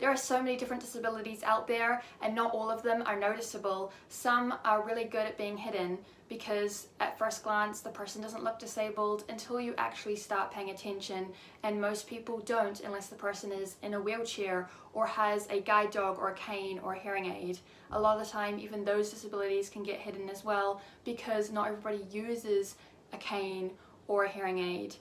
There are so many different disabilities out there, and not all of them are noticeable. Some are really good at being hidden because at first glance the person doesn't look disabled until you actually start paying attention, and most people don't unless the person is in a wheelchair or has a guide dog or a cane or a hearing aid. A lot of the time even those disabilities can get hidden as well because not everybody uses a cane or a hearing aid.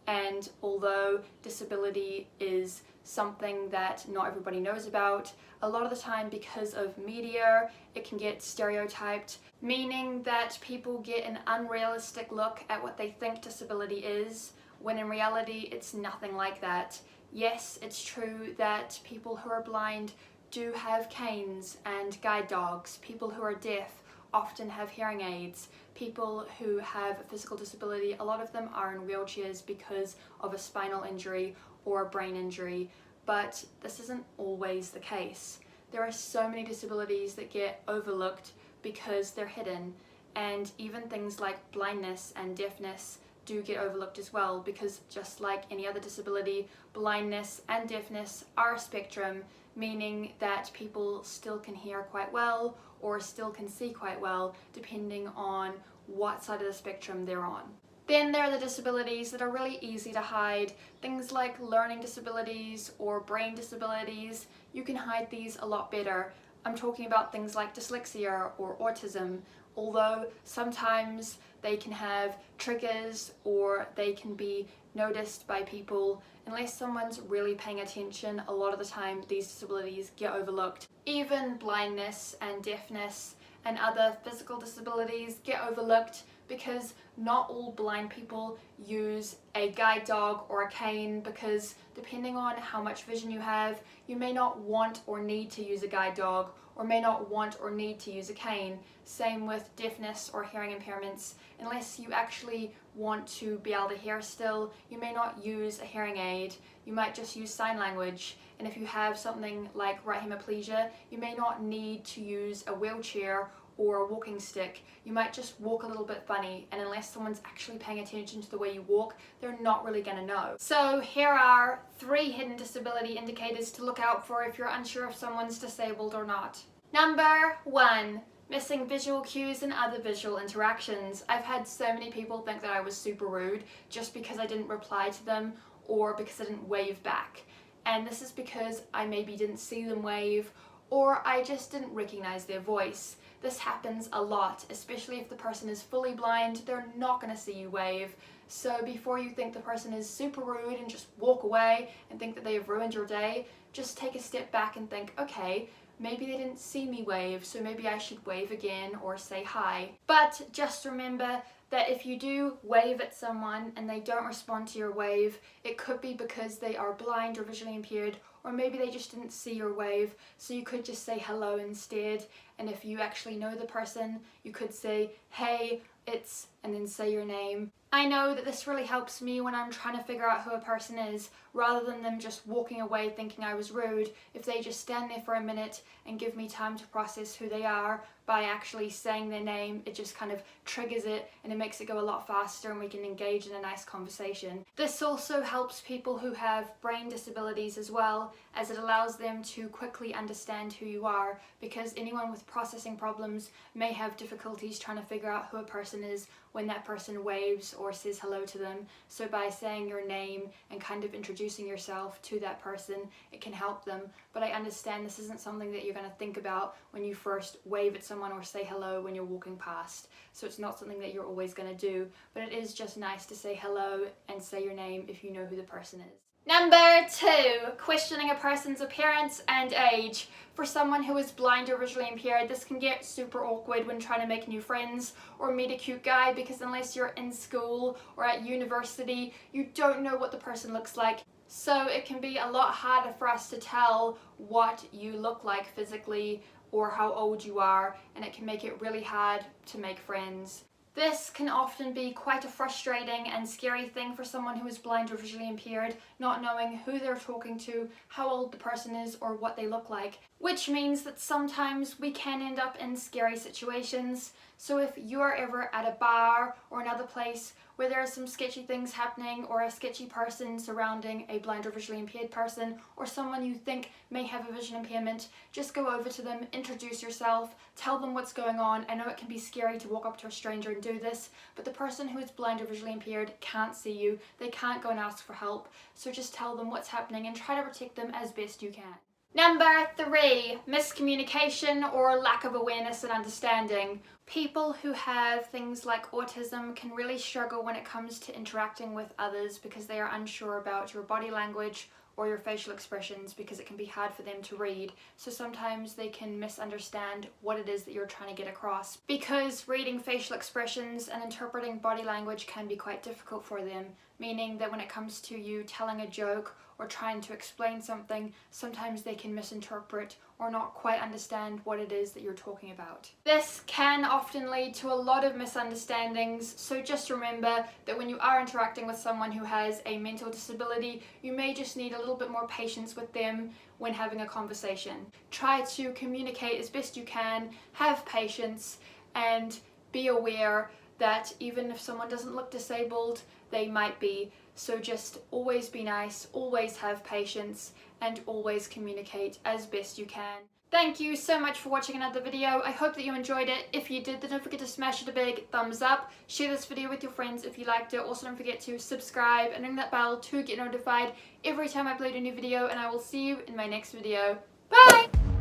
And although disability is something that not everybody knows about, a lot of the time because of media it can get stereotyped, meaning that people get an unrealistic look at what they think disability is, when in reality it's nothing like that. Yes, it's true that people who are blind do have canes and guide dogs. People who are deaf often have hearing aids. People who have a physical disability, a lot of them are in wheelchairs because of a spinal injury or a brain injury, but this isn't always the case. There are so many disabilities that get overlooked because they're hidden, and even things like blindness and deafness do get overlooked as well, because just like any other disability, blindness and deafness are a spectrum, meaning that people still can hear quite well or still can see quite well depending on what side of the spectrum they're on. Then there are the disabilities that are really easy to hide, things like learning disabilities or brain disabilities. You can hide these a lot better. I'm talking about things like dyslexia or autism, although sometimes they can have triggers or they can be noticed by people. Unless someone's really paying attention, a lot of the time these disabilities get overlooked. Even blindness and deafness and other physical disabilities get overlooked because not all blind people use a guide dog or a cane, because depending on how much vision you have, you may not want or need to use a guide dog or may not want or need to use a cane. Same with deafness or hearing impairments. Unless you actually want to be able to hear still, you may not use a hearing aid. You might just use sign language. And if you have something like right hemiplegia, you may not need to use a wheelchair or a walking stick. You might just walk a little bit funny, and unless someone's actually paying attention to the way you walk, they're not really gonna know. So here are 3 hidden disability indicators to look out for if you're unsure if someone's disabled or not. Number 1, missing visual cues and other visual interactions. I've had so many people think that I was super rude just because I didn't reply to them or because I didn't wave back. And this is because I maybe didn't see them wave, or I just didn't recognize their voice. This happens a lot, especially if the person is fully blind. They're not going to see you wave. So before you think the person is super rude and just walk away and think that they have ruined your day, just take a step back and think, okay, maybe they didn't see me wave, so maybe I should wave again or say hi. But just remember that if you do wave at someone and they don't respond to your wave, it could be because they are blind or visually impaired, or maybe they just didn't see your wave, so you could just say hello instead. And if you actually know the person, you could say, hey, it's, and then say your name. I know that this really helps me when I'm trying to figure out who a person is, rather than them just walking away thinking I was rude. If they just stand there for a minute and give me time to process who they are by actually saying their name, it just kind of triggers it and it makes it go a lot faster and we can engage in a nice conversation. This also helps people who have brain disabilities as well, as it allows them to quickly understand who you are, because anyone with processing problems may have difficulties trying to figure out who a person is when that person waves or says hello to them. So by saying your name and kind of introducing yourself to that person, it can help them. But I understand this isn't something that you're going to think about when you first wave at someone or say hello when you're walking past. So it's not something that you're always going to do, but it is just nice to say hello and say your name if you know who the person is. Number 2, questioning a person's appearance and age. For someone who is blind or visually impaired, this can get super awkward when trying to make new friends or meet a cute guy, because unless you're in school or at university, you don't know what the person looks like. So it can be a lot harder for us to tell what you look like physically or how old you are, and it can make it really hard to make friends. This can often be quite a frustrating and scary thing for someone who is blind or visually impaired, not knowing who they're talking to, how old the person is, or what they look like. Which means that sometimes we can end up in scary situations. So if you are ever at a bar or another place where there are some sketchy things happening or a sketchy person surrounding a blind or visually impaired person or someone you think may have a vision impairment, just go over to them, introduce yourself, tell them what's going on. I know it can be scary to walk up to a stranger and do this, but the person who is blind or visually impaired can't see you. They can't go and ask for help. So just tell them what's happening and try to protect them as best you can. Number 3, miscommunication or lack of awareness and understanding. People who have things like autism can really struggle when it comes to interacting with others because they are unsure about your body language or your facial expressions, because it can be hard for them to read. So sometimes they can misunderstand what it is that you're trying to get across, because reading facial expressions and interpreting body language can be quite difficult for them, meaning that when it comes to you telling a joke or trying to explain something, sometimes they can misinterpret or not quite understand what it is that you're talking about. This can often lead to a lot of misunderstandings, so just remember that when you are interacting with someone who has a mental disability, you may just need a little bit more patience with them when having a conversation. Try to communicate as best you can, have patience, and be aware that even if someone doesn't look disabled, they might be. So just always be nice, always have patience, and always communicate as best you can. Thank you so much for watching another video. I hope that you enjoyed it. If you did, then don't forget to smash it a big thumbs up. Share this video with your friends if you liked it. Also don't forget to subscribe and ring that bell to get notified every time I upload a new video, and I will see you in my next video. Bye!